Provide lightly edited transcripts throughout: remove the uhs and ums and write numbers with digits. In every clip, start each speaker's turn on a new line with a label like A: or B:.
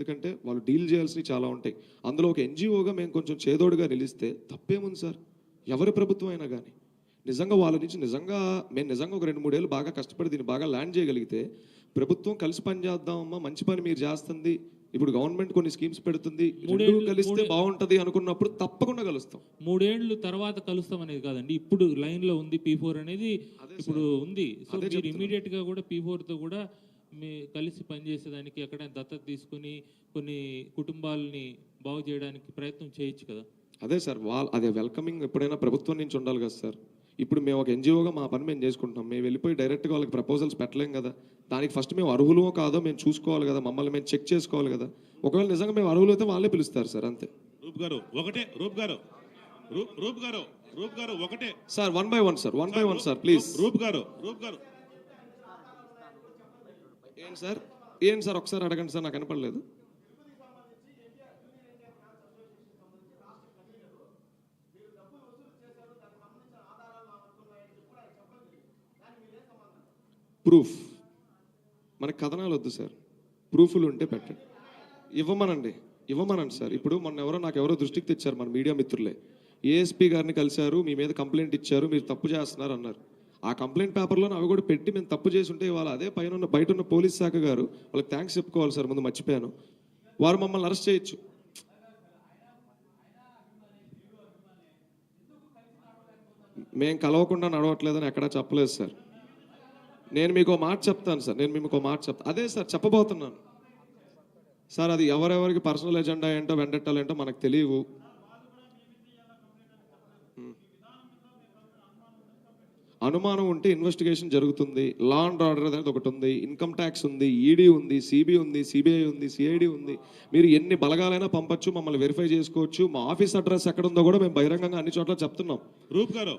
A: ఎందుకంటే వాళ్ళు డీల్ చేయాల్సినవి చాలా ఉంటాయి. అందులో ఒక ఎన్‌జీఓగా మేము కొంచెం చేదోడుగా నిలిస్తే తప్పేముంది సార్? ఎవరి ప్రభుత్వం అయినా గానీ. నిజంగా వాళ్ళ నుంచి మేము నిజంగా ఒక 2, 3 ఏళ్ళు బాగా కష్టపడి దీన్ని బాగా ల్యాండ్ చేయగలిగితే, ప్రభుత్వం కలిసి పని చేద్దామమ్మా, మంచి పని మీరు చేస్తుంది. ఇప్పుడు గవర్నమెంట్ కొన్ని స్కీమ్స్ పెడుతుంది.
B: 3
A: రెండు కలిస్తే బాగుంటది అనుకున్నప్పుడు తప్పకుండా కలుస్తాం.
B: 3 ఏళ్ళు తర్వాత కలుస్తాం అనేది కాదండి. ఇప్పుడు లైన్‌లో ఉంది P4 అనేది ఇప్పుడు ఉంది. సో మీరు ఇమ్మీడియేట్‌గా కూడా P4తో కూడా కలిసి పనిచేసేదానికి ఎక్కడైనా దత్తత తీసుకొని కొన్ని కుటుంబాలని బాగు చేయడానికి ప్రయత్నం చేయొచ్చు కదా.
A: అదే సార్ అదే వెల్కమింగ్ ఎప్పుడైనా ప్రభుత్వం నుంచి ఉండాలి కదా సార్. ఇప్పుడు మేము ఒక ఎన్‌జీఓగా మా పని మేము చేసుకుంటున్నాం. మేము వెళ్ళిపోయి డైరెక్ట్‌గా వాళ్ళకి ప్రపోజల్స్ పెట్టలేం కదా. దానికి ఫస్ట్ మేము అర్హులో కాదో మేము చూసుకోవాలి కదా. మమ్మల్ని మేము చెక్ చేసుకోవాలి కదా. ఒకవేళ నిజంగా మేము అర్హులు అయితే వాళ్ళే పిలుస్తారు సార్, అంతే.
C: రూప్ గారు ఒకటే
A: sir one by one sir please.
C: Roop గారు
A: ఏంటి సార్ ఒకసారి అడగండి సార్, నాకు కనపడలేదు. ప్రూఫ్ మనకి కథనాలు వద్దు సార్, ప్రూఫ్లు ఉంటే పెట్టండి. ఇవ్వమనండి సార్. ఇప్పుడు నాకు ఎవరో దృష్టికి తెచ్చారు మన మీడియా మిత్రులే. ఏఎస్పీ గారిని కలిశారు, మీ మీద కంప్లైంట్ ఇచ్చారు, మీరు తప్పు చేస్తున్నారు అన్నారు. ఆ కంప్లైంట్ పేపర్లో అవి కూడా పెట్టి మేము తప్పు చేసి ఉంటే ఇవాళ అదే బయట ఉన్న పోలీస్ శాఖ గారు వాళ్ళకి థ్యాంక్స్ చెప్పుకోవాలి సార్. ముందు మర్చిపోయాను, వారు మమ్మల్ని అరెస్ట్ చేయొచ్చు. మేము కలవకుండా నడవట్లేదని ఎక్కడా చెప్పలేదు సార్. నేను మీకు మాట చెప్తాను సార్, అదే సార్ చెప్పబోతున్నాను సార్. అది ఎవరెవరికి పర్సనల్ ఎజెండా ఏంటో వెండెట్టాలేంటో మనకు తెలియవు. అనుమానం ఉంటే ఇన్వెస్టిగేషన్ జరుగుతుంది. లా అండ్ ఆర్డర్ అనేది ఒకటి ఉంది, ఇన్కమ్ ట్యాక్స్ ఉంది, ఈడీ ఉంది, సిబి ఉంది, సిబిఐ ఉంది, సిఐడి ఉంది. మీరు ఎన్ని బలగాలైనా పంపొచ్చు, మమ్మల్ని వెరిఫై చేసుకోవచ్చు. మా ఆఫీస్ అడ్రస్ ఎక్కడ ఉందో కూడా మేము బహిరంగంగా అన్ని చోట్ల చెప్తున్నాం.
C: రూప్ గారు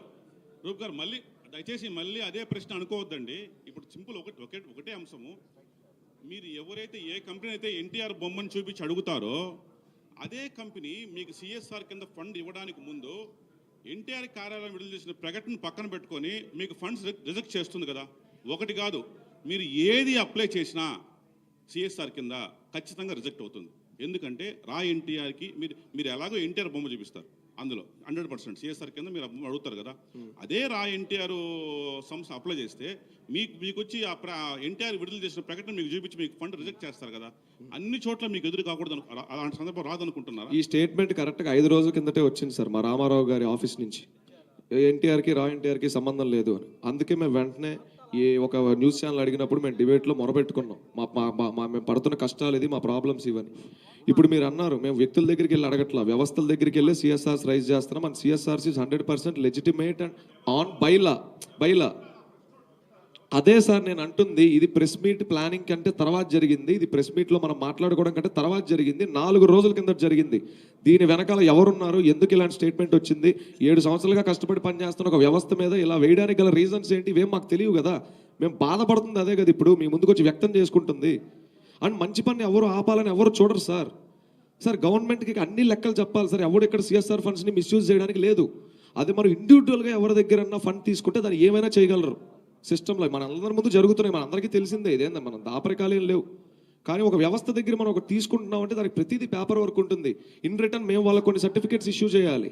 C: మళ్ళీ దయచేసి మళ్ళీ అదే ప్రశ్న అనుకోవద్దండి. ఇప్పుడు సింపుల్ ఒకటే అంశము. మీరు ఎవరైతే ఏ కంపెనీ అయితే ఎన్టీఆర్ బొమ్మను చూపించి అడుగుతారో అదే కంపెనీ మీకు సిఎస్ఆర్ కింద ఫండ్ ఇవ్వడానికి ముందు ఎన్టీఆర్ కార్యాలయం విడుదల చేసిన ప్రకటన పక్కన పెట్టుకొని మీకు ఫండ్స్ రిజెక్ట్ చేస్తుంది కదా. ఒకటి కాదు, మీరు ఏది అప్లై చేసినా సిఎస్ఆర్ కింద ఖచ్చితంగా రిజెక్ట్ అవుతుంది. ఎందుకంటే రా ఎన్టీఆర్కి మీరు ఎలాగో ఎన్టీఆర్ బొమ్మ చూపిస్తారు, అందులో 100% సిఎస్ఆర్ కింద మీరు అడుగుతారు కదా. అదే రా ఎన్టీఆర్ సంస్థ అప్లై చేస్తే మీకు వచ్చి ఎన్టీఆర్ విడుదల చేసిన ప్రకటన మీకు చూపించి మీకు ఫండ్ రిజెక్ట్ చేస్తారు కదా. అన్ని చోట్ల మీకు ఎదురు కాకూడదు, అలాంటి సందర్భం రాదనుకుంటున్నారు.
A: ఈ స్టేట్మెంట్ కరెక్ట్గా 5 రోజుల కిందటే వచ్చింది సార్ మా రామారావు గారి ఆఫీస్ నుంచి. ఎన్టీఆర్కి సంబంధం లేదు అని. అందుకే మేము వెంటనే ఒక న్యూస్ ఛానల్ అడిగినప్పుడు మేము డిబేట్లో మొరబెట్టుకున్నాం. మేము పడుతున్న కష్టాలు ఇది, మా ప్రాబ్లమ్స్ ఇవని. ఇప్పుడు మీరు అన్నారు మేము వ్యక్తుల దగ్గరికి వెళ్ళి అడగట్లా, వ్యవస్థల దగ్గరికి వెళ్ళి సిఎస్ఆర్స్ రైజ్ చేస్తున్నాం. And CSRs is 100% legitimate and on bylaw. అదే సార్ నేను అంటుంది, ఇది ప్రెస్ మీట్ ప్లానింగ్ కంటే తర్వాత జరిగింది. ఇది ప్రెస్ మీట్లో మనం మాట్లాడుకోవడం కంటే తర్వాత జరిగింది. 4 రోజుల కింద జరిగింది. దీని వెనకాల ఎవరున్నారు, ఎందుకు ఇలాంటి స్టేట్మెంట్ వచ్చింది, 7 సంవత్సరాలుగా కష్టపడి పనిచేస్తున్న ఒక వ్యవస్థ మీద ఇలా వేయడానికి గల రీజన్స్ ఏంటి, ఇవేం మాకు తెలియవు కదా. మేము బాధపడుతుంది అదే కదా. ఇప్పుడు మీ ముందుకు వచ్చి వ్యక్తం చేసుకుంటుంది. అండ్ మంచి పని ఎవరు ఆపాలని ఎవరు చూడరు సార్. గవర్నమెంట్కి అన్ని లెక్కలు చెప్పాలి సార్. ఎవరు ఇక్కడ సిఎస్ఆర్ ఫండ్స్ని మిస్యూజ్ చేయడానికి లేదు. అది మనం ఇండివిజువల్గా ఎవరి దగ్గరన్నా ఫండ్ తీసుకుంటే దాన్ని ఏమైనా చేయగలరు. సిస్టంలో మన అందరి ముందు జరుగుతున్నాయి, మన అందరికీ తెలిసిందే. ఇదేందా మనం దాపరికాలు ఏం లేవు. కానీ ఒక వ్యవస్థ దగ్గర మనం ఒకటి తీసుకుంటున్నాం అంటే దానికి ప్రతిదీ పేపర్ వర్క్ ఉంటుంది. ఇన్ రిటర్న్ మేము వాళ్ళకి కొన్ని సర్టిఫికేట్స్ ఇష్యూ చేయాలి.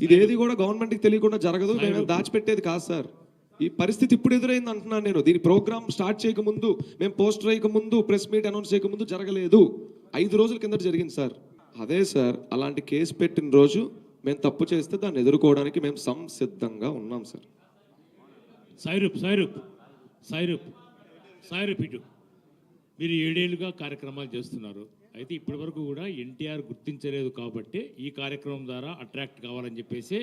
A: ఇదేది కూడా గవర్నమెంట్కి తెలియకుండా జరగదు. మేము దాచిపెట్టేది కాదు సార్. ఈ పరిస్థితి ఇప్పుడు ఎదురైంది అంటున్నాను నేను. దీని ప్రోగ్రామ్ స్టార్ట్ చేయకముందు, మేము పోస్టర్ వేయకముందు, ప్రెస్ మీట్ అనౌన్స్ చేయకముందు జరగలేదు. 5 రోజుల కింద జరిగింది సార్. అదే సార్, అలాంటి కేసు పెట్టిన రోజు మేము తప్పు చేస్తే దాన్ని ఎదుర్కోవడానికి మేము సంసిద్ధంగా ఉన్నాం సార్.
D: సాయిరూప్ ఇటు మీరు 7 ఏళ్ళుగా కార్యక్రమాలు చేస్తున్నారు. అయితే ఇప్పటి వరకు కూడా ఎన్టీఆర్ గుర్తించలేదు కాబట్టి ఈ కార్యక్రమం ద్వారా అట్రాక్ట్ కావాలని చెప్పేసి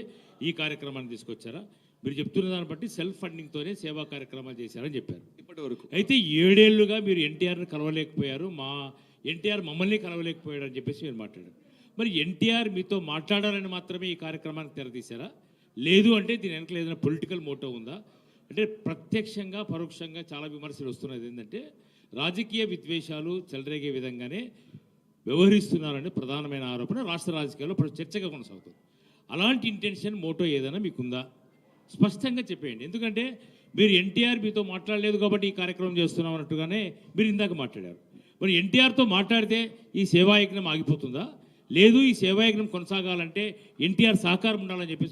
D: ఈ కార్యక్రమాన్ని తీసుకొచ్చారా? మీరు చెప్తున్న దాన్ని బట్టి సెల్ఫ్ ఫండింగ్తోనే సేవా కార్యక్రమాలు చేశారని చెప్పారు
A: ఇప్పటి వరకు.
D: అయితే 7 ఏళ్ళుగా మీరు ఎన్టీఆర్ని కలవలేకపోయారు, ఎన్టీఆర్ మమ్మల్ని కలవలేకపోయాడు అని చెప్పేసి మీరు మాట్లాడారు. మరి ఎన్టీఆర్ మీతో మాట్లాడాలని మాత్రమే ఈ కార్యక్రమానికి తెరతీశారా? లేదు అంటే దీని వెనకాల ఏదైనా పొలిటికల్ మోటో ఉందా? అంటే ప్రత్యక్షంగా పరోక్షంగా చాలా విమర్శలు వస్తున్నది ఏంటంటే రాజకీయ విద్వేషాలు చెలరేగే విధంగానే వ్యవహరిస్తున్నారని ప్రధానమైన ఆరోపణ రాష్ట్ర రాజకీయాల్లో చర్చగా కొనసాగుతుంది. అలాంటి ఇంటెన్షన్ మోటో ఏదైనా మీకుందా? స్పష్టంగా చెప్పేయండి. ఎందుకంటే మీరు ఎన్టీఆర్ మీతో మాట్లాడలేదు కాబట్టి ఈ కార్యక్రమం చేస్తున్నాం అన్నట్టుగానే మీరు ఇందాక మాట్లాడారు. మరి ఎన్టీఆర్తో మాట్లాడితే ఈ సేవాయజ్ఞం ఆగిపోతుందా? లేదు, ఈ సేవాయజ్ఞం కొనసాగాలంటే ఎన్టీఆర్ సహకారం ఉండాలని చెప్పేసి